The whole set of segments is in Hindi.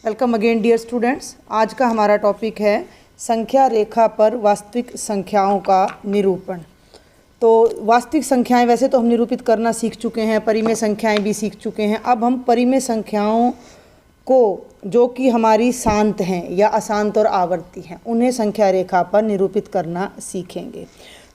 Welcome again dear students. आज का हमारा टॉपिक है संख्या रेखा पर वास्तविक संख्याओं का निरूपण। तो वास्तविक संख्याएं वैसे तो हम निरूपित करना सीख चुके हैं, परिमेय संख्याएं भी सीख चुके हैं। अब हम परिमेय संख्याओं को जो कि हमारी शांत हैं या अशांत और आवर्ती हैं उन्हें संख्या रेखा पर निरूपित करना सीखेंगे।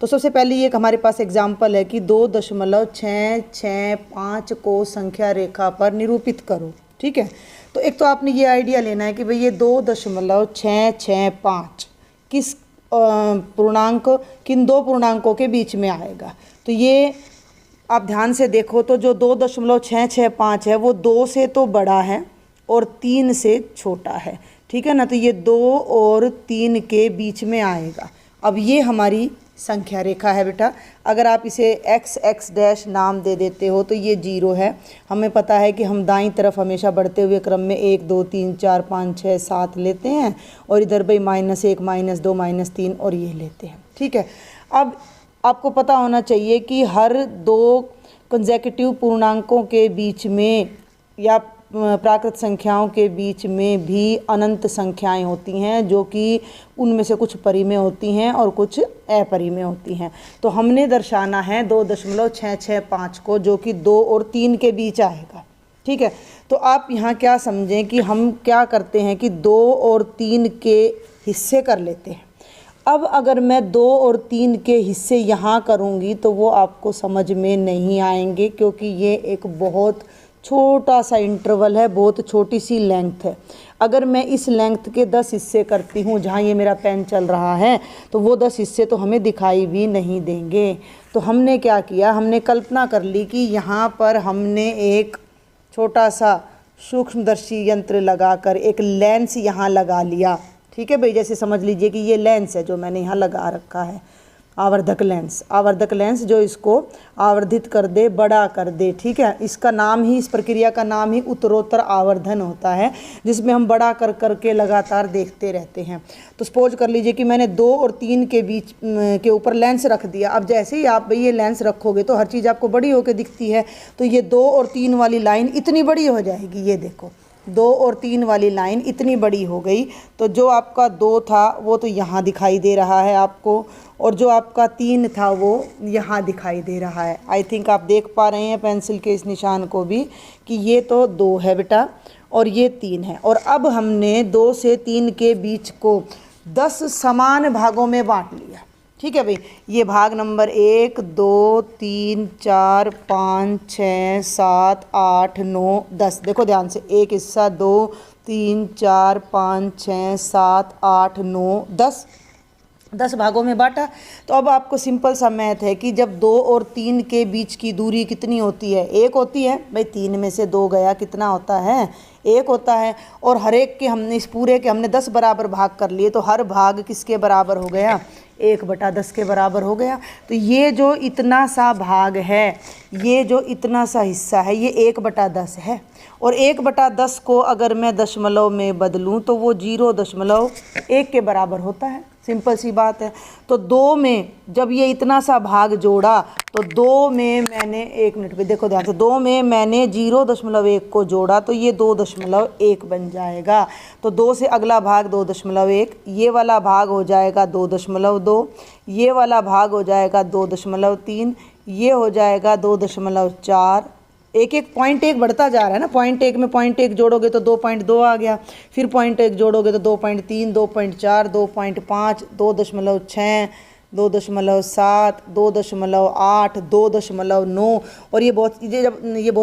तो सबसे पहले ये एक हमारे पास एग्जाम्पल है कि 2.665 को संख्या रेखा पर निरूपित करो। ठीक है, तो एक तो आपने ये आइडिया लेना है कि भाई ये 2.665 किस पूर्णांक किन दो पूर्णांकों के बीच में आएगा। तो ये आप ध्यान से देखो तो जो 2.665 है वो 2 से तो बड़ा है और 3 से छोटा है। ठीक है ना, तो ये 2 और 3 के बीच में आएगा। अब ये हमारी संख्या रेखा है बेटा। अगर आप इसे x डैश नाम दे देते हो तो ये 0 है। हमें पता है कि हम दाईं तरफ हमेशा बढ़ते हुए क्रम में 1 2 3 4 5 6 7 लेते हैं और इधर भाई -1 -2 -3 और ये लेते हैं। ठीक है, अब आपको पता होना चाहिए कि हर दो कंसेक्यूटिव पूर्णांकों के बीच में या प्राकृत संख्याओं के बीच में भी अनंत संख्याएं होती हैं, जो कि उनमें से कुछ परिमेय होती हैं और कुछ अपरिमेय होती हैं। तो हमने दर्शाना है 2.665 को, जो कि 2 और 3 के बीच आएगा। ठीक है, तो आप यहाँ क्या समझें कि हम क्या करते हैं कि 2 और 3 के हिस्से कर लेते हैं। अब अगर मैं 2 और 3 के हिस्से यहाँ करूँगी तो वो आपको समझ में नहीं आएंगे, क्योंकि ये एक बहुत छोटा सा इंटरवल है, बहुत छोटी सी लेंथ है। अगर मैं इस लेंथ के 10 हिस्से करती हूँ, जहाँ ये मेरा पेन चल रहा है, तो वो 10 हिस्से तो हमें दिखाई भी नहीं देंगे। तो हमने क्या किया, हमने कल्पना कर ली कि यहाँ पर हमने एक छोटा सा सूक्ष्मदर्शी यंत्र लगाकर एक लेंस यहाँ लगा लिया। ठीक है भाई, जैसे समझ लीजिए कि ये लेंस है जो मैंने यहाँ लगा रखा है, आवर्धक लेंस जो इसको आवर्धित कर दे, बड़ा कर दे। ठीक है, इसका नाम ही, इस प्रक्रिया का नाम ही उत्तरोत्तर आवर्धन होता है, जिसमें हम बड़ा कर करके लगातार देखते रहते हैं। तो सपोज कर लीजिए कि मैंने 2 और 3 के बीच के ऊपर लेंस रख दिया। अब जैसे ही आप भाई ये लेंस रखोगे तो हर चीज़ आपको बड़ी होकर दिखती है। तो ये 2 और 3 वाली लाइन इतनी बड़ी हो जाएगी। ये देखो 2 और 3 वाली लाइन इतनी बड़ी हो गई। तो जो आपका 2 था वो तो यहाँ दिखाई दे रहा है आपको, और जो आपका 3 था वो यहाँ दिखाई दे रहा है। आई थिंक आप देख पा रहे हैं पेंसिल के इस निशान को भी कि ये तो 2 है बेटा और ये 3 है। और अब हमने 2 से 3 के बीच को 10 समान भागों में बांट लिया। ठीक है भाई, ये भाग नंबर 1 2 3 4 5 6 7 8 9 10। देखो ध्यान से, एक हिस्सा 2 3 4 5 6 7 8 9 10 भागों में बांटा। तो अब आपको सिंपल सा मैथ है कि जब 2 और 3 के बीच की दूरी कितनी होती है, 1 होती है। भाई 3 में से 2 गया, कितना होता है, 1 होता है। और हर एक के हमने, इस पूरे के हमने 10 बराबर भाग कर लिए, तो हर भाग किसके बराबर हो गया, 1/10 के बराबर हो गया। तो ये जो इतना सा भाग है, ये जो इतना सा हिस्सा है, ये 1/10 है। और 1/10 को अगर मैं दशमलव में बदलूं तो वो 0.1 के बराबर होता है। सिंपल सी बात है। तो 2 में जब ये इतना सा भाग जोड़ा तो 2 में मैंने, 1 मिनट पे देखो ध्यान से, 2 में मैंने 0.1 को जोड़ा तो ये 2.1 बन जाएगा। तो 2 से अगला भाग 2.1, ये वाला भाग हो जाएगा 2.2, ये वाला भाग हो जाएगा 2.3, ये हो जाएगा 2.4। एक 0.1 बढ़ता जा रहा है ना। 0.1 में 0.1 जोड़ोगे तो 2.2 आ गया, फिर 0.1 जोड़ोगे तो 2.3, 2.4, 2.5, 2.6, 2.7, 2.8, 2.9। और ये बहुत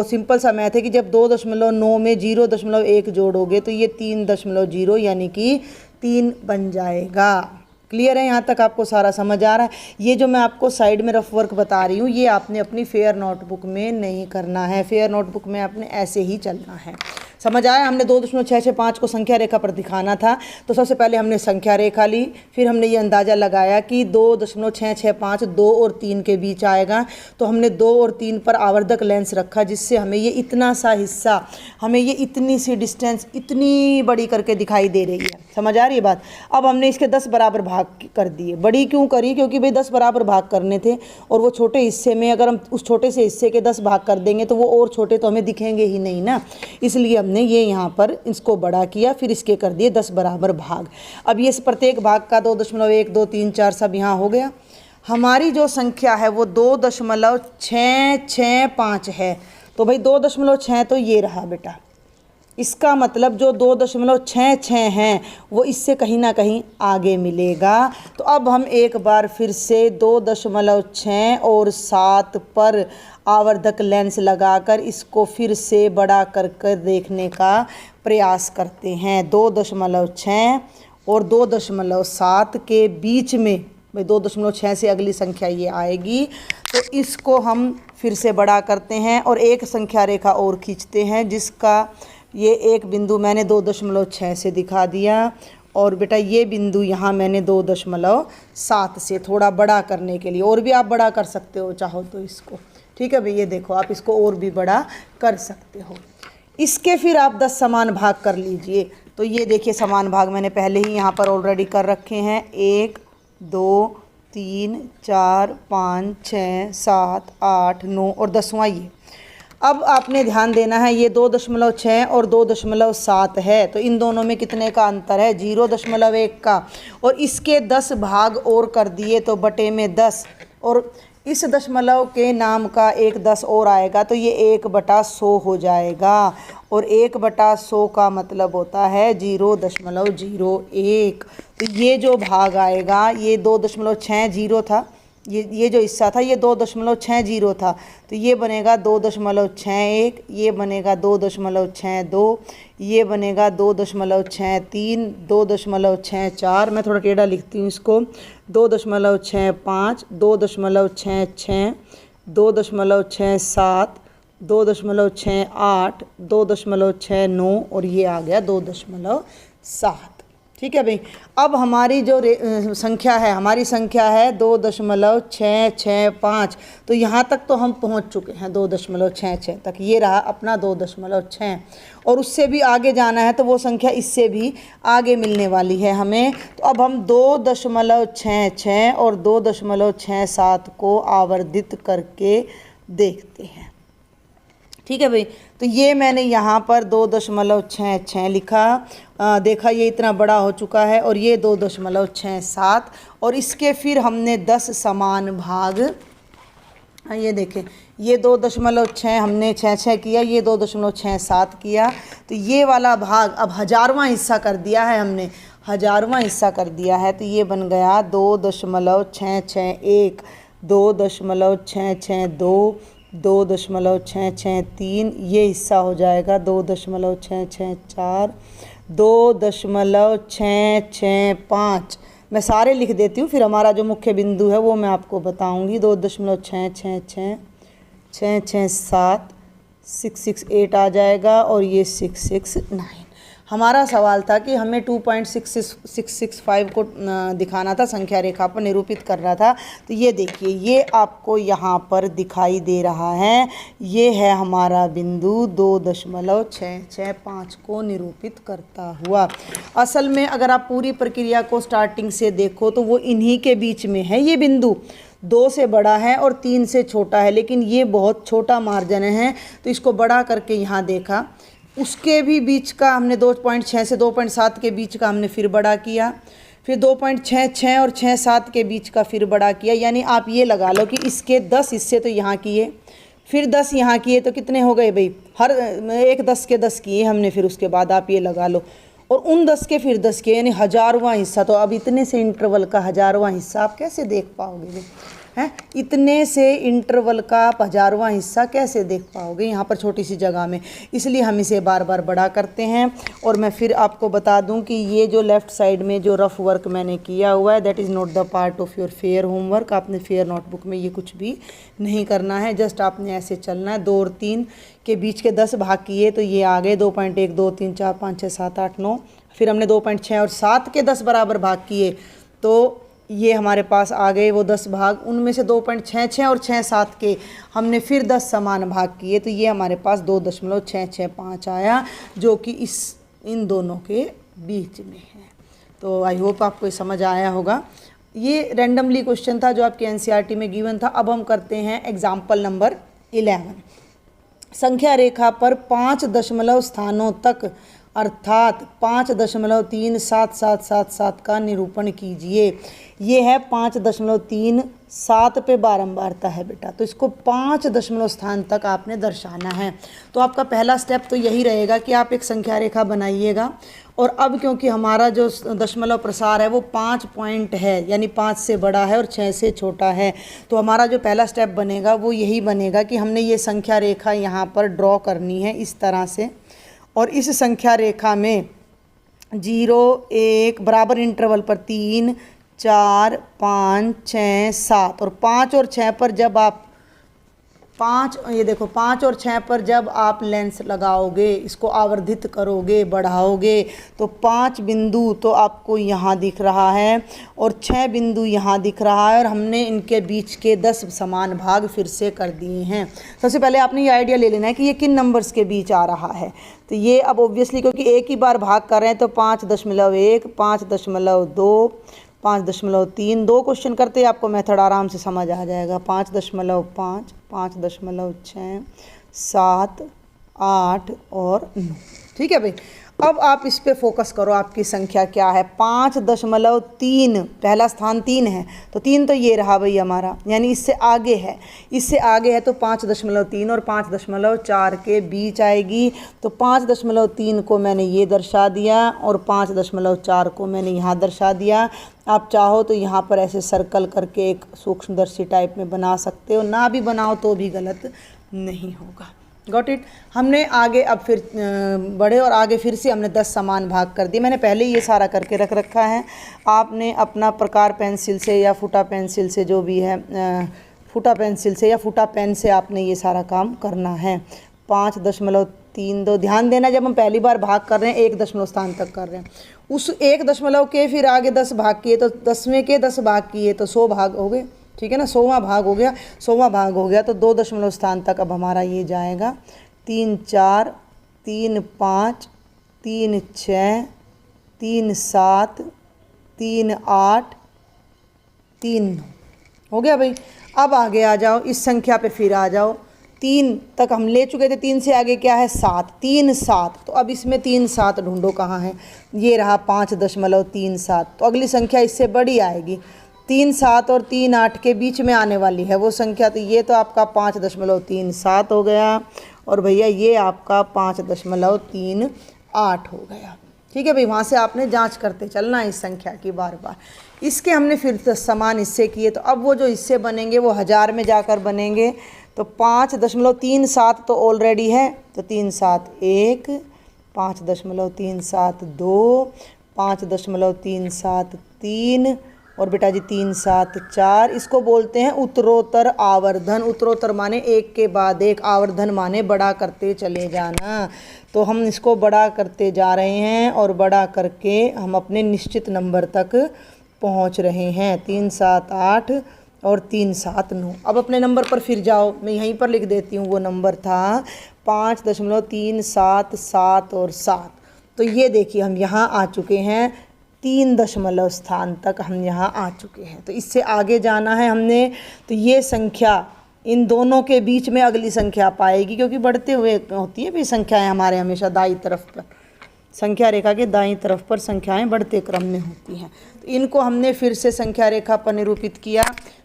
सिंपल सा मैथ है कि जब 2.9 में 0.1 जोड़ोगे तो ये 3.0 यानी कि 3 बन जाएगा। क्लियर है, यहाँ तक आपको सारा समझ आ रहा है। ये जो मैं आपको साइड में रफ वर्क बता रही हूँ, ये आपने अपनी फेयर नोटबुक में नहीं करना है। फेयर नोटबुक में आपने ऐसे ही चलना है। समझ आया। हमने 2.665 को संख्या रेखा पर दिखाना था, तो सबसे पहले हमने संख्या रेखा ली, फिर हमने ये अंदाज़ा लगाया कि 2.665 2 और 3 के बीच आएगा। तो हमने 2 और 3 पर आवर्धक लेंस रखा, जिससे हमें ये इतना सा हिस्सा, हमें ये इतनी सी डिस्टेंस इतनी बड़ी करके दिखाई दे रही है। समझ आ रही है बात। अब हमने इसके 10 बराबर भाग कर दिए। बड़ी क्यों करी, क्योंकि भाई 10 बराबर भाग करने थे, और वो छोटे हिस्से में अगर हम उस छोटे से हिस्से के 10 भाग कर देंगे तो वो और छोटे तो हमें दिखेंगे ही नहीं ना, इसलिए हमने हमने ये यहाँ पर इसको बड़ा किया, फिर इसके कर दिए 10 बराबर भाग। अब ये इस प्रत्येक भाग का 2.1 2 3 4 सब यहाँ हो गया। हमारी जो संख्या है वो 2.665 है। तो भाई 2.6 तो ये रहा बेटा, इसका मतलब जो 2.66 हैं वो इससे कहीं ना कहीं आगे मिलेगा। तो अब हम एक बार फिर से 2.6 और 7 पर आवर्धक लेंस लगाकर इसको फिर से बड़ा कर देखने का प्रयास करते हैं। 2.6 और 2.7 के बीच में, भाई 2.6 से अगली संख्या ये आएगी, तो इसको हम फिर से बड़ा करते हैं और एक संख्या रेखा और खींचते हैं, जिसका ये एक बिंदु मैंने 2.6 से दिखा दिया और बेटा ये बिंदु यहाँ मैंने 2.7 से थोड़ा बड़ा करने के लिए, और भी आप बड़ा कर सकते हो चाहो तो इसको, ठीक है भाई। ये देखो आप इसको और भी बड़ा कर सकते हो। इसके फिर आप 10 समान भाग कर लीजिए। तो ये देखिए समान भाग मैंने पहले ही यहाँ पर ऑलरेडी कर रखे हैं। 1 2 3 4 5 6 7 8 9 और 10वां ये। अब आपने ध्यान देना है, ये 2.6 और 2.7 है, तो इन दोनों में कितने का अंतर है? 0.1 का। और इसके 10 भाग और कर दिए तो बटे में 10, और इस दशमलव के नाम का एक 10 और आएगा तो ये 1/100 हो जाएगा। और 1/100 का मतलब होता है 0.01। तो ये जो भाग आएगा, ये 2.60 था, ये जो हिस्सा था ये 2.60 था, तो ये बनेगा 2.61, ये बनेगा 2.62, ये बनेगा 2.63, 2.64, मैं थोड़ा टेढ़ा लिखती हूँ इसको, 2.65, 2.66, 2.67, 2.68, 2.69 और ये आ गया 2.7। ठीक है भाई। अब हमारी जो संख्या है, हमारी संख्या है 2.665। तो यहाँ तक तो हम पहुँच चुके हैं 2.66 तक, ये रहा अपना 2.6। और उससे भी आगे जाना है तो वो संख्या इससे भी आगे मिलने वाली है हमें। तो अब हम 2.66 और 2.67 को आवर्धित करके देखते हैं। ठीक है भाई। तो ये मैंने यहाँ पर 2.66 लिखा, देखा ये इतना बड़ा हो चुका है, और ये 2.67, और इसके फिर हमने 10 समान भाग, ये देखें ये 2.6 हमने 6 किया, ये 2.67 किया, तो ये वाला भाग अब 1000वां हिस्सा कर दिया है हमने, 1000वां हिस्सा कर दिया है, तो ये बन गया 2.661, 2.662, 2.663, ये हिस्सा हो जाएगा 2.664, 2.665। मैं सारे लिख देती हूँ, फिर हमारा जो मुख्य बिंदु है वो मैं आपको बताऊँगी। 2.666, 667, 668 आ जाएगा, और ये 669। हमारा सवाल था कि हमें 2.665 को दिखाना था, संख्या रेखा पर निरूपित करना था। तो ये देखिए ये आपको यहाँ पर दिखाई दे रहा है, ये है हमारा बिंदु 2.665 को निरूपित करता हुआ। असल में अगर आप पूरी प्रक्रिया को स्टार्टिंग से देखो तो वो इन्हीं के बीच में है। ये बिंदु 2 से बड़ा है और 3 से छोटा है, लेकिन ये बहुत छोटा मार्जिन है, तो इसको बड़ा करके यहाँ देखा, उसके भी बीच का हमने 2.6 से 2.7 के बीच का हमने फिर बड़ा किया, फिर 2.66 और 67 के बीच का फिर बड़ा किया। यानी आप ये लगा लो कि इसके 10 हिस्से तो यहाँ किए, फिर 10 यहाँ किए, तो कितने हो गए भाई? हर एक 10 के 10 किए हमने, फिर उसके बाद आप ये लगा लो, और उन 10 के फिर 10 किए, यानी 1000वां हिस्सा। तो अब इतने से इंटरवल का 1000वां हिस्सा आप कैसे देख पाओगे भाई? हैं, इतने से इंटरवल का आप 1000वां हिस्सा कैसे देख पाओगे यहाँ पर छोटी सी जगह में? इसलिए हम इसे बार बार बड़ा करते हैं। और मैं फिर आपको बता दूं कि ये जो लेफ़्ट साइड में जो रफ़ वर्क मैंने किया हुआ है, that is not the part of your fair homework. आपने फेयर नोटबुक में ये कुछ भी नहीं करना है, जस्ट आपने ऐसे चलना है। 2 और 3 के बीच के 10 भाग किए तो ये आ गए 2.1 2 3 4 5 6 7 8 9। फिर हमने 2.6 और 7 के 10 बराबर भाग किए, तो ये हमारे पास आ गए वो 10 भाग। उनमें से 2.66 और 67 के हमने फिर 10 समान भाग किए, तो ये हमारे पास 2.665 आया, जो कि इन दोनों के बीच में है। तो आई होप आपको ये समझ आया होगा। ये रैंडमली क्वेश्चन था जो आपके एनसीईआरटी में गिवन था। अब हम करते हैं एग्जाम्पल नंबर 11। संख्या रेखा पर 5 दशमलव स्थानों तक अर्थात 5.37777 का निरूपण कीजिए। ये है 5.37 पे बारंबारता है बेटा, तो इसको 5 दशमलव स्थान तक आपने दर्शाना है। तो आपका पहला स्टेप तो यही रहेगा कि आप एक संख्या रेखा बनाइएगा। और अब क्योंकि हमारा जो दशमलव प्रसार है वो 5 पॉइंट है, यानी 5 से बड़ा है और 6 से छोटा है, तो हमारा जो पहला स्टेप बनेगा वो यही बनेगा कि हमने ये संख्या रेखा यहाँ पर ड्रॉ करनी है इस तरह से। और इस संख्या रेखा में 0 1 बराबर इंटरवल पर 3 4 5 6 7 और 5 और 6 पर जब आप 5 ये देखो 5 और 6 पर जब आप लेंस लगाओगे, इसको आवर्धित करोगे, बढ़ाओगे, तो 5 बिंदु तो आपको यहाँ दिख रहा है और 6 बिंदु यहाँ दिख रहा है और हमने इनके बीच के 10 समान भाग फिर से कर दिए हैं। सबसे पहले आपने ये आइडिया ले लेना है कि ये किन नंबर्स के बीच आ रहा है। तो ये अब ऑब्वियसली क्योंकि एक ही बार भाग कर रहे हैं तो 5.1 5.2 5.3 दो क्वेश्चन करते ही आपको मेथड आराम से समझ आ जाएगा। 5.5 5.6 7 8 और 9। ठीक है भाई, अब आप इस पे फोकस करो, आपकी संख्या क्या है। 5.3 पहला स्थान 3 है, तो 3 तो ये रहा भाई हमारा, यानी इससे आगे है, इससे आगे है तो 5.3 और 5.4 के बीच आएगी। तो 5.3 को मैंने ये दर्शा दिया और 5.4 को मैंने यहाँ दर्शा दिया। आप चाहो तो यहाँ पर ऐसे सर्कल करके एक सूक्ष्मदर्शी टाइप में बना सकते हो, ना भी बनाओ तो भी गलत नहीं होगा। Got it. हमने आगे अब फिर बढ़े और आगे फिर से हमने 10 समान भाग कर दिए। मैंने पहले ये सारा करके रख रखा है। आपने अपना प्रकार पेंसिल से या फुटा पेंसिल से जो भी है, फुटा पेंसिल से या फुटा पेन से आपने ये सारा काम करना है। 5.32 ध्यान देना, जब हम पहली बार भाग कर रहे हैं 1 दशमलव स्थान तक कर रहे हैं, उस 1 दशमलव के फिर आगे 10 भाग किए तो 10वें के 10 भाग किए तो 100 भाग हो गए। ठीक है ना, 100वां भाग हो गया, 100वां भाग हो गया तो 2 दशमलव स्थान तक अब हमारा ये जाएगा। 3 4 3 5 3 6 3 7 3 8 3 9 हो गया भाई। अब आगे आ जाओ, इस संख्या पे फिर आ जाओ। 3 तक हम ले चुके थे, 3 से आगे क्या है 7, 3 7, तो अब इसमें 3 7 ढूंढो कहाँ है। ये रहा 5.37, तो अगली संख्या इससे बड़ी आएगी। 3 7 और 3 8 के बीच में आने वाली है वो संख्या, तो ये तो आपका 5.37 हो गया और भैया ये आपका 5.38 हो गया। ठीक है भाई, वहाँ से आपने जांच करते चलना इस संख्या की बार बार। इसके हमने फिर 10 समान हिस्से किए, तो अब वो जो हिस्से बनेंगे वो 1000 में जाकर बनेंगे। तो 5.37 तो ऑलरेडी है, तो 3 7 1 5.37 2 5.37 3 और बेटा जी 3 7 4। इसको बोलते हैं उत्तरोत्तर आवर्धन। उत्तरोत्तर माने एक के बाद एक, आवर्धन माने बड़ा करते चले जाना। तो हम इसको बड़ा करते जा रहे हैं और बड़ा करके हम अपने निश्चित नंबर तक पहुंच रहे हैं। 3 7 8 और 3 7 9। अब अपने नंबर पर फिर जाओ, मैं यहीं पर लिख देती हूँ, वो नंबर था 5.377 और 7। तो ये देखिए हम यहाँ आ चुके हैं, 3 दशमलव स्थान तक हम यहाँ आ चुके हैं। तो इससे आगे जाना है हमने, तो ये संख्या इन दोनों के बीच में अगली संख्या पाएगी, क्योंकि बढ़ते हुए होती है भी संख्याएं हमारे हमेशा दाईं तरफ पर, संख्या रेखा के दाईं तरफ पर संख्याएं बढ़ते क्रम में होती हैं। तो इनको हमने फिर से संख्या रेखा पर निरूपित किया,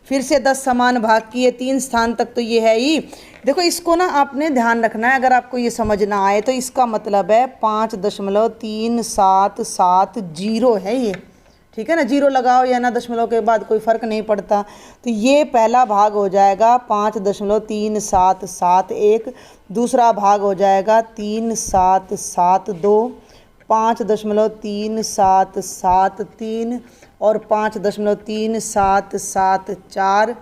फिर से 10 समान भाग किए, 3 स्थान तक तो ये है ही। देखो इसको ना आपने ध्यान रखना है, अगर आपको ये समझ ना आए तो इसका मतलब है 5.377 है ये। ठीक है ना, 0 लगाओ या ना दशमलव के बाद कोई फ़र्क नहीं पड़ता। तो ये पहला भाग हो जाएगा 5.3771, दूसरा भाग हो जाएगा 3772, 5.3773 और 5.3774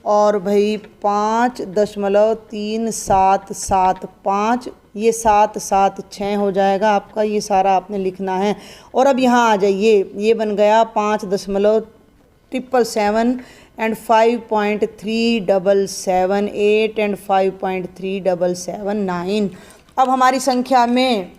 और भाई 5.3775। ये 776 हो जाएगा आपका, ये सारा आपने लिखना है। और अब यहाँ आ जाइए, ये बन गया 5.777 एंड 5.3778 एंड 5.3779। अब हमारी संख्या में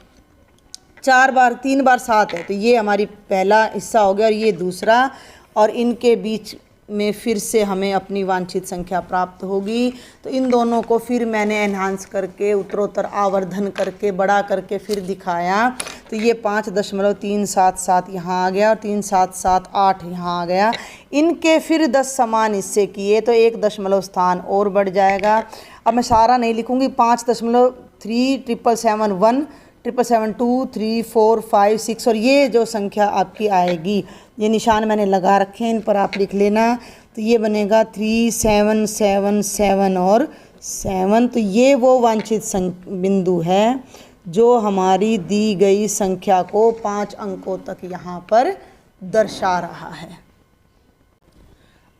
3 बार 7 है, तो ये हमारी पहला हिस्सा हो गया और ये दूसरा, और इनके बीच में फिर से हमें अपनी वांछित संख्या प्राप्त होगी। तो इन दोनों को फिर मैंने एनहांस करके उत्तरोत्तर आवर्धन करके बड़ा करके फिर दिखाया। तो ये 5.377 यहाँ आ गया और 3778 यहाँ आ गया। इनके फिर 10 समान हिस्से किए तो 1 दशमलव स्थान और बढ़ जाएगा। अब मैं सारा नहीं लिखूँगी, 5.37771 777 2 3 4 5 6 और ये जो संख्या आपकी आएगी, ये निशान मैंने लगा रखे हैं, इन पर आप लिख लेना। तो ये बनेगा 3777 और 7। तो ये वो वांछित बिंदु है जो हमारी दी गई संख्या को 5 अंकों तक यहाँ पर दर्शा रहा है।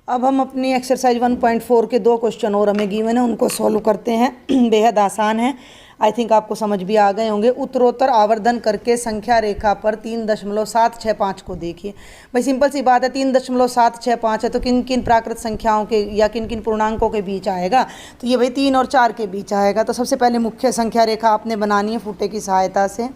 अब हम अपनी एक्सरसाइज 1.4 के 2 क्वेश्चन और हमें गिवन है, उनको सॉल्व करते हैं। बेहद आसान है, आई थिंक आपको समझ भी आ गए होंगे। उत्तरोत्तर आवर्धन करके संख्या रेखा पर 3.765 को देखिए। भाई सिंपल सी बात है, 3.765 है तो किन किन प्राकृत संख्याओं के या किन किन पूर्णांकों के बीच आएगा? तो ये भाई 3 और 4 के बीच आएगा। तो सबसे पहले मुख्य संख्या रेखा आपने बनानी है फुटे की सहायता से।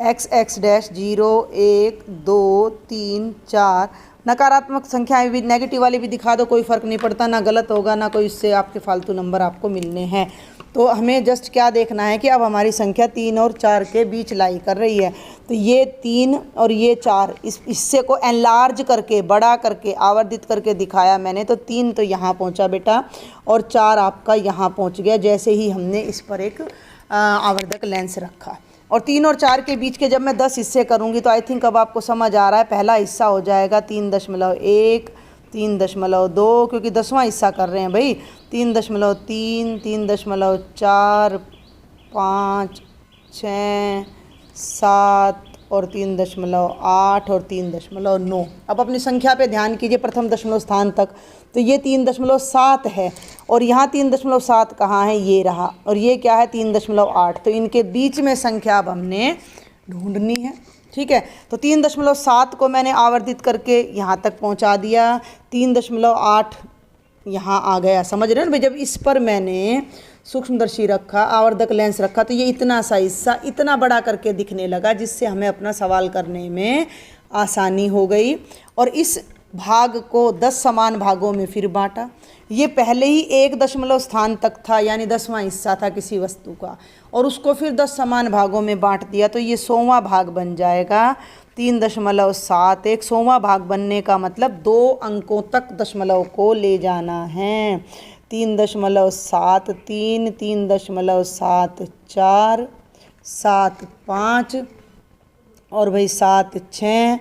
x x dash 0 1 2 3 4। नकारात्मक संख्याएं भी, नेगेटिव वाली भी दिखा दो, कोई फ़र्क नहीं पड़ता, ना गलत होगा ना कोई इससे आपके फालतू नंबर आपको मिलने हैं। तो हमें जस्ट क्या देखना है कि अब हमारी संख्या 3 और 4 के बीच लाई कर रही है। तो ये 3 और ये 4, इस हिस्से को एनलार्ज करके बड़ा करके आवर्धित करके दिखाया मैंने। तो 3 तो यहाँ पहुँचा बेटा और 4 आपका यहाँ पहुँच गया, जैसे ही हमने इस पर एक आवर्धक लेंस रखा। और 3 और 4 के बीच के जब मैं 10 हिस्से करूँगी तो आई थिंक अब आपको समझ आ रहा है। पहला हिस्सा हो जाएगा 3.1 3.2, क्योंकि 10वां हिस्सा कर रहे हैं भाई। 3.3 3.4 5 6 7 और 3.8 और 3.9। अब अपनी संख्या पे ध्यान कीजिए प्रथम दशमलव स्थान तक। तो ये 3.7 है और यहाँ 3.7 कहाँ है? ये रहा। और ये क्या है? 3.8। तो इनके बीच में संख्या अब हमने ढूंढनी है। ठीक है, तो 3.7 को मैंने आवर्धित करके यहाँ तक पहुँचा दिया। 3.8 यहाँ आ गया, समझ रहे हो भाई? जब इस पर मैंने सूक्ष्मदर्शी रखा, आवर्धक लेंस रखा, तो ये इतना सा हिस्सा इतना बड़ा करके दिखने लगा, जिससे हमें अपना सवाल करने में आसानी हो गई। और इस भाग को 10 समान भागों में फिर बांटा। ये पहले ही 1 दशमलव स्थान तक था, यानी 10वां हिस्सा था किसी वस्तु का, और उसको फिर 10 समान भागों में बांट दिया। तो ये 100वां भाग बन जाएगा। 3.7 एक 100वां भाग बनने का मतलब 2 अंकों तक दशमलव को ले जाना है। 3.73 3.74 7.5 और भाई 7.6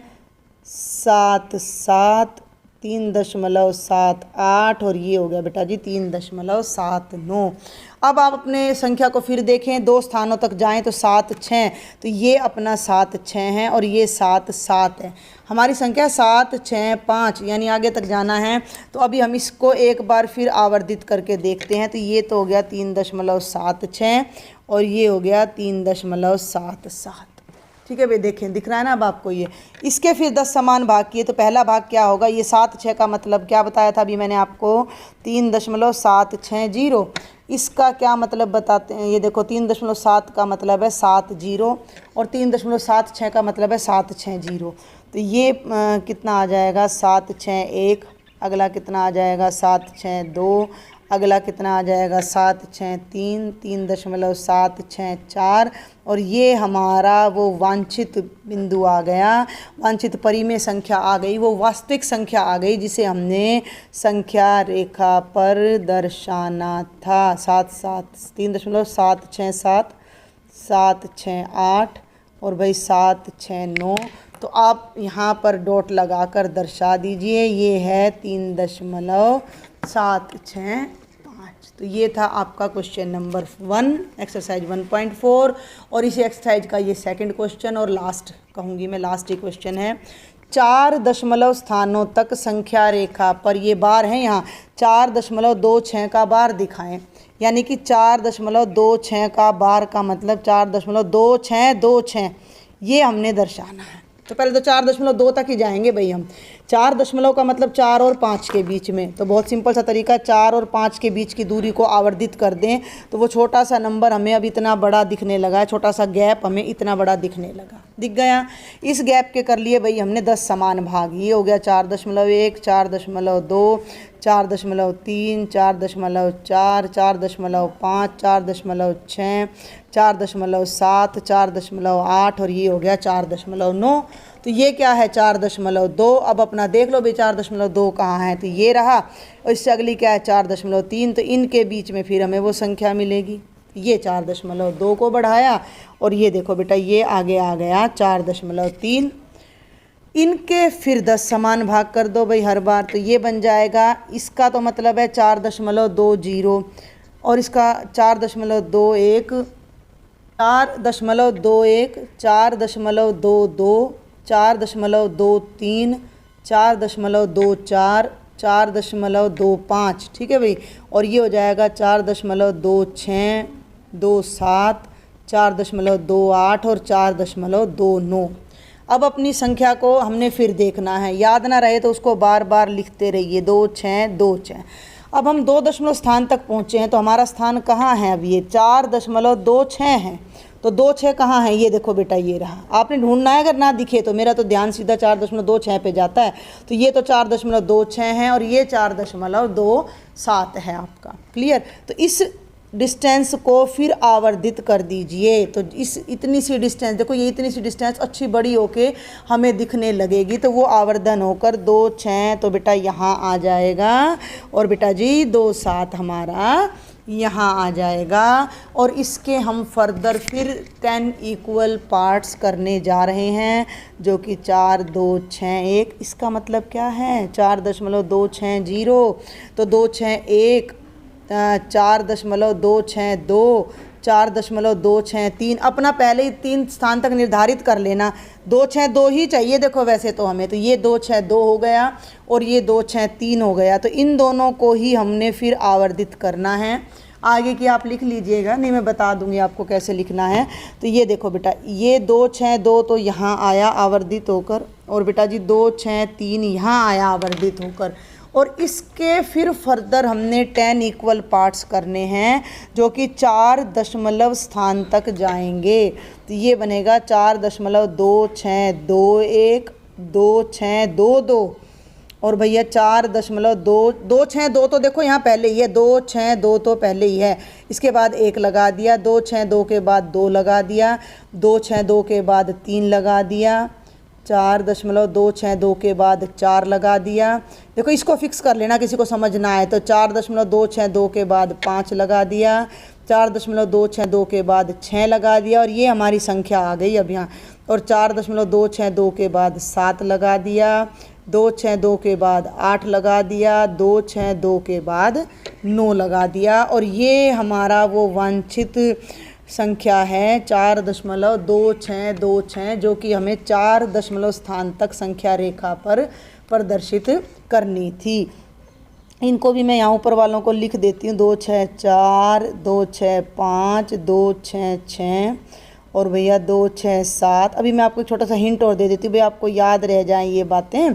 7.7 3.78 और ये हो गया बेटा जी 3.79। अब आप अपने संख्या को फिर देखें, 2 स्थानों तक जाएं तो 7.6, तो ये अपना 7.6 है और ये 7.7 है। हमारी संख्या 7.6.5 यानी आगे तक जाना है। तो अभी हम इसको एक बार फिर आवर्धित करके देखते हैं। तो ये तो हो गया 3.76 और ये हो गया 3.77। ठीक है भाई, देखें दिख रहा है ना अब आपको ये। इसके फिर 10 समान भाग किए तो पहला भाग क्या होगा? ये 7.6 का मतलब क्या बताया था अभी मैंने आपको? 3.760। इसका क्या मतलब बताते हैं? ये देखो 3.7 का मतलब है 70 और 3.76 का मतलब है 760। तो ये कितना आ जाएगा? 761। अगला कितना आ जाएगा? 762। अगला कितना आ जाएगा? 763 3.764 और ये हमारा वो वांछित बिंदु आ गया, वांछित परिमेय संख्या आ गई, वो वास्तविक संख्या आ गई जिसे हमने संख्या रेखा पर दर्शाना था। 3.767 768 और भाई 769। तो आप यहाँ पर डॉट लगाकर दर्शा दीजिए, ये है 3.765। तो ये था आपका क्वेश्चन नंबर 1 एक्सरसाइज 1.4 और इसी एक्सरसाइज का ये सेकंड क्वेश्चन और लास्ट कहूँगी मैं, लास्ट ही क्वेश्चन है। 4 दशमलव स्थानों तक संख्या रेखा पर, ये बार है यहाँ, 4.26 का बार दिखाएं। यानी कि 4.26 का बार का मतलब 4.2626 ये हमने दर्शाना है। तो पहले तो 4.2 तक ही जाएंगे भाई हम। 4 दशमलव का मतलब 4 और 5 के बीच में। तो बहुत सिंपल सा तरीका, 4 और 5 के बीच की दूरी को आवर्धित कर दें तो वो छोटा सा नंबर हमें अब इतना बड़ा दिखने लगा है, छोटा सा गैप हमें इतना बड़ा दिखने लगा, दिख गया। इस गैप के कर लिए भाई हमने 10 समान भाग। ये हो गया 4.1, 4.2, 4.3, 4.4, 4.5, 4.6, 4.7, 4.8 और ये हो गया 4.9। तो ये क्या है 4.2। अब अपना देख लो भाई 4.2 कहाँ है, तो ये रहा। और इससे अगली क्या है 4.3। तो इनके बीच में फिर हमें वो संख्या मिलेगी। ये 4.2 को बढ़ाया और ये देखो बेटा ये आगे आ गया 4.3। इनके फिर 10 समान भाग कर दो भाई हर बार, तो ये बन जाएगा, इसका तो मतलब है 4.20 और इसका 4.21, 4.21, 4.22, 4.23, 4.24, 4.25, ठीक है भाई। और ये हो जाएगा 4.26, 27, 4.28 और 4.29। अब अपनी संख्या को हमने फिर देखना है, याद ना रहे तो उसको बार बार लिखते रहिए, 2 6 2 6। अब हम 2 दशमलव स्थान तक पहुँचे हैं, तो हमारा स्थान कहाँ है, अब ये 4.26 है। तो 2 6 कहाँ है, ये देखो बेटा ये रहा, आपने ढूंढना है, अगर ना दिखे तो। मेरा तो ध्यान सीधा 4.26 पे जाता है, तो ये तो 4.26 है और ये 4.27 है आपका, क्लियर। तो इस डिस्टेंस को फिर आवर्धित कर दीजिए। तो इस इतनी सी डिस्टेंस, देखो ये इतनी सी डिस्टेंस अच्छी बड़ी होके हमें दिखने लगेगी, तो वो आवर्धन होकर 2 6 तो बेटा यहाँ आ जाएगा, और बेटा जी 2 7 हमारा यहाँ आ जाएगा। और इसके हम फर्दर फिर 10 इक्वल पार्ट्स करने जा रहे हैं, जो कि 4 2 6 1। इसका मतलब क्या है 4.260, तो 2 6 1, 4.262, 4.263। अपना पहले ही 3 स्थान तक निर्धारित कर लेना, 2 6 2 ही चाहिए देखो वैसे तो हमें, तो ये 2 6 2 हो गया और ये 2 6 3 हो गया। तो इन दोनों को ही हमने फिर आवर्धित करना है। आगे की आप लिख लीजिएगा, नहीं मैं बता दूंगी आपको कैसे लिखना है। तो ये देखो बेटा ये 2 6 2 तो यहाँ आया आवर्धित होकर, और बेटा जी 2 6 3 यहाँ आया आवर्धित होकर, और इसके फिर फर्दर हमने 10 इक्वल पार्ट्स करने हैं, जो कि 4 दशमलव स्थान तक जाएंगे। तो ये बनेगा 4.2621, 2622 और भैया 4.262 तो देखो यहाँ पहले ही है, 262 तो पहले ही है, इसके बाद 1 लगा दिया, 262 के बाद 2 लगा दिया, 262 के बाद 3 लगा दिया, 4.262 के बाद 4 लगा दिया। देखो इसको फिक्स कर लेना किसी को समझ ना आए तो, 4.262 के बाद 5 लगा दिया, 4.262 के बाद 6 लगा दिया, और ये हमारी संख्या आ गई अब यहाँ। और 4.262 के बाद 7 लगा दिया, 262 के बाद 8 लगा दिया, 262 के बाद 9 लगा दिया, और ये हमारा वो वांछित संख्या है 4.2626, जो कि हमें 4 दशमलव स्थान तक संख्या रेखा पर प्रदर्शित करनी थी। इनको भी मैं यहाँ ऊपर वालों को लिख देती हूँ, 2 6 4, 2 6 5, 2 6 6 और भैया 2 6 7। अभी मैं आपको एक छोटा सा हिंट और दे देती हूँ, भाई आपको याद रह जाएं ये बातें।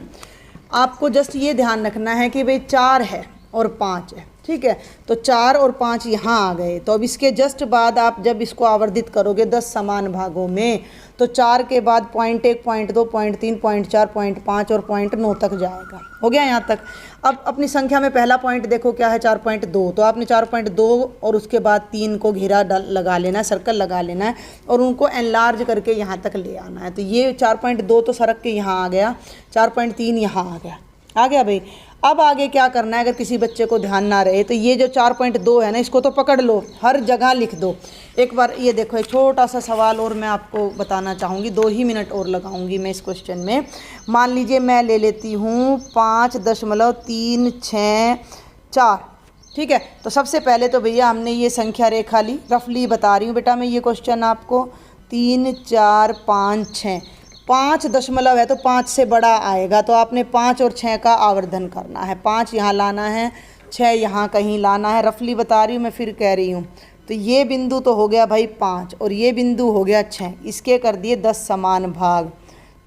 आपको जस्ट ये ध्यान रखना है कि भाई 4 है और 5 है, ठीक है। तो 4 और 5 यहाँ आ गए, तो अब इसके जस्ट बाद आप जब इसको आवर्धित करोगे 10 समान भागों में, तो 4 के बाद 0.1, 0.2, 0.3, 0.4, 0.5 और 0.9 तक जाएगा। हो गया यहाँ तक। अब अपनी संख्या में पहला पॉइंट देखो क्या है 4.2, तो आपने 4.2 और उसके बाद 3 को घेरा लगा लेना है, सर्कल लगा लेना है, और उनको एनलार्ज करके यहाँ तक ले आना है। तो ये 4.2 तो सरक के यहाँ आ गया, 4.3 यहाँ आ गया भाई। अब आगे क्या करना है, अगर किसी बच्चे को ध्यान ना रहे तो ये जो 4.2 है ना, इसको तो पकड़ लो, हर जगह लिख दो। एक बार ये देखो, एक छोटा सा सवाल और मैं आपको बताना चाहूँगी, 2 ही मिनट और लगाऊंगी मैं इस क्वेश्चन में। मान लीजिए मैं ले लेती हूँ 5.364, ठीक है। तो सबसे पहले तो भैया हमने ये संख्या रेखा ली, रफली बता रही हूँ बेटा मैं ये क्वेश्चन आपको, 3 4 5 6, 5 दशमलव है तो 5 से बड़ा आएगा, तो आपने 5 और 6 का आवर्धन करना है, 5 यहाँ लाना है, 6 यहाँ कहीं लाना है, रफली बता रही हूँ मैं, फिर कह रही हूँ। तो ये बिंदु तो हो गया भाई 5 और ये बिंदु हो गया 6, इसके कर दिए 10 समान भाग,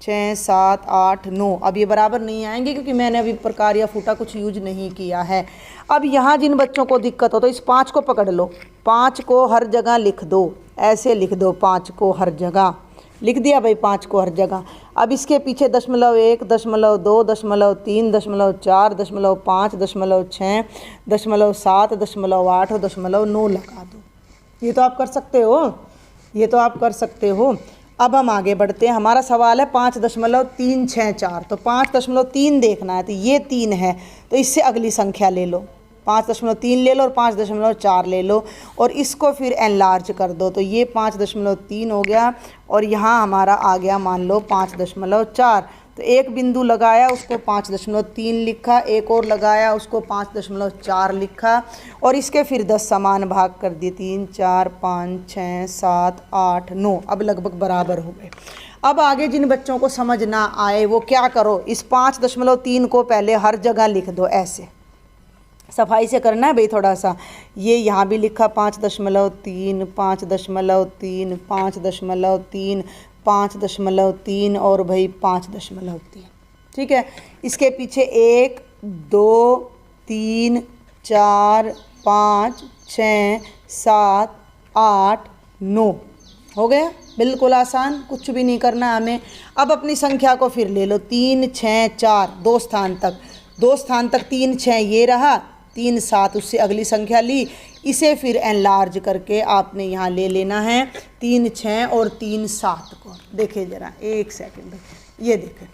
6 7 8 9। अब ये बराबर नहीं आएंगे क्योंकि मैंने अभी प्रकार या फूटा कुछ यूज नहीं किया है। अब यहाँ जिन बच्चों को दिक्कत हो तो इस 5 को पकड़ लो, 5 को हर जगह लिख दो, ऐसे लिख दो 5 को हर जगह, लिख दिया भाई 5 को हर जगह। अब इसके पीछे 0.1, 0.2, 0.3, 0.4, 0.5, 0.6, 0.7, 0.8 और 0.9 लगा दो। ये तो आप कर सकते हो, ये तो आप कर सकते हो। अब हम आगे बढ़ते हैं। हमारा सवाल है 5.364, तो 5.3 देखना है, तो ये 3 है, तो इससे अगली संख्या ले लो, 5.3 ले लो और 5.4 ले लो और इसको फिर एनलार्ज कर दो, तो ये 5.3 हो गया और यहाँ हमारा आ गया मान लो 5.4। तो एक बिंदु लगाया उसको 5.3 लिखा, एक और लगाया उसको 5.4 लिखा और इसके फिर 10 समान भाग कर दिए, 3 4 5 6 7 8 9। अब लगभग बराबर हो गए। अब आगे जिन बच्चों को समझ ना आए वो क्या करो, इस 5.3 को पहले हर जगह लिख दो, ऐसे सफाई से करना है भाई थोड़ा सा। ये यहाँ भी लिखा 5.3 5.3 5.3 5.3 और भाई 5.3, ठीक है। इसके पीछे 1 2 3 4 5 6 7 8 9 हो गया। बिल्कुल आसान, कुछ भी नहीं करना है हमें। अब अपनी संख्या को फिर ले लो, 3 6 4, 2 स्थान तक 3 6 ये रहा, 3 7 उससे अगली संख्या ली, इसे फिर एनलार्ज करके आपने यहाँ ले लेना है 3 6 और 3 7 को। देखिए ज़रा एक सेकंड, ये देखें।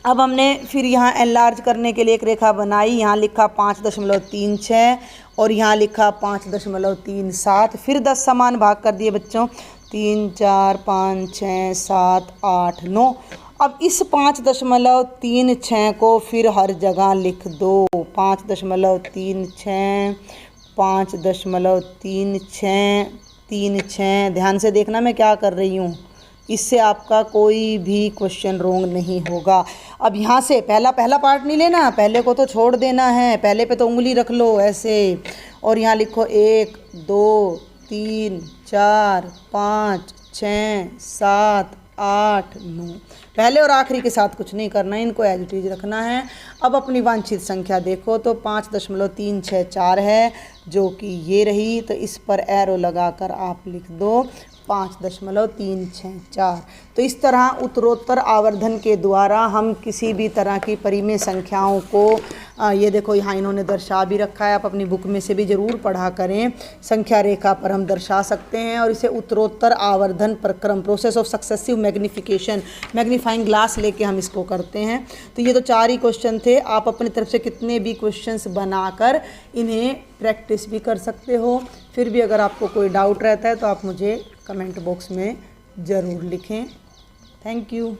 अब हमने फिर यहाँ एनलार्ज करने के लिए एक रेखा बनाई, यहाँ लिखा 5.36 और यहाँ लिखा 5.37, फिर 10 समान भाग कर दिए बच्चों, 3 4 5 6 7 8 9। अब इस 5.36 को फिर हर जगह लिख दो, 5.36 5.36 3 6। ध्यान से देखना मैं क्या कर रही हूँ, इससे आपका कोई भी क्वेश्चन रोंग नहीं होगा। अब यहाँ से पहला पार्ट नहीं लेना, पहले को तो छोड़ देना है, पहले पे तो उंगली रख लो ऐसे और यहाँ लिखो 1 2 3 4 5 6 7 8 9। पहले और आखिरी के साथ कुछ नहीं करना है, इनको एज इट इज रखना है। अब अपनी वांछित संख्या देखो तो 5.364 है जो कि ये रही, तो इस पर एरो लगाकर आप लिख दो 5.364। तो इस तरह उत्तरोत्तर आवर्धन के द्वारा हम किसी भी तरह की परिमेय संख्याओं को ये देखो यहाँ इन्होंने दर्शा भी रखा है, आप अपनी बुक में से भी ज़रूर पढ़ा करें। संख्या रेखा पर हम दर्शा सकते हैं और इसे उत्तरोत्तर आवर्धन प्रक्रम, process of successive magnification, magnifying glass लेके हम इसको करते हैं। तो ये तो 4 ही क्वेश्चन थे, आप अपनी तरफ से कितने भी क्वेश्चंस बनाकर इन्हें प्रैक्टिस भी कर सकते हो। फिर भी अगर आपको कोई डाउट रहता है तो आप मुझे कमेंट बॉक्स में ज़रूर लिखें। Thank you.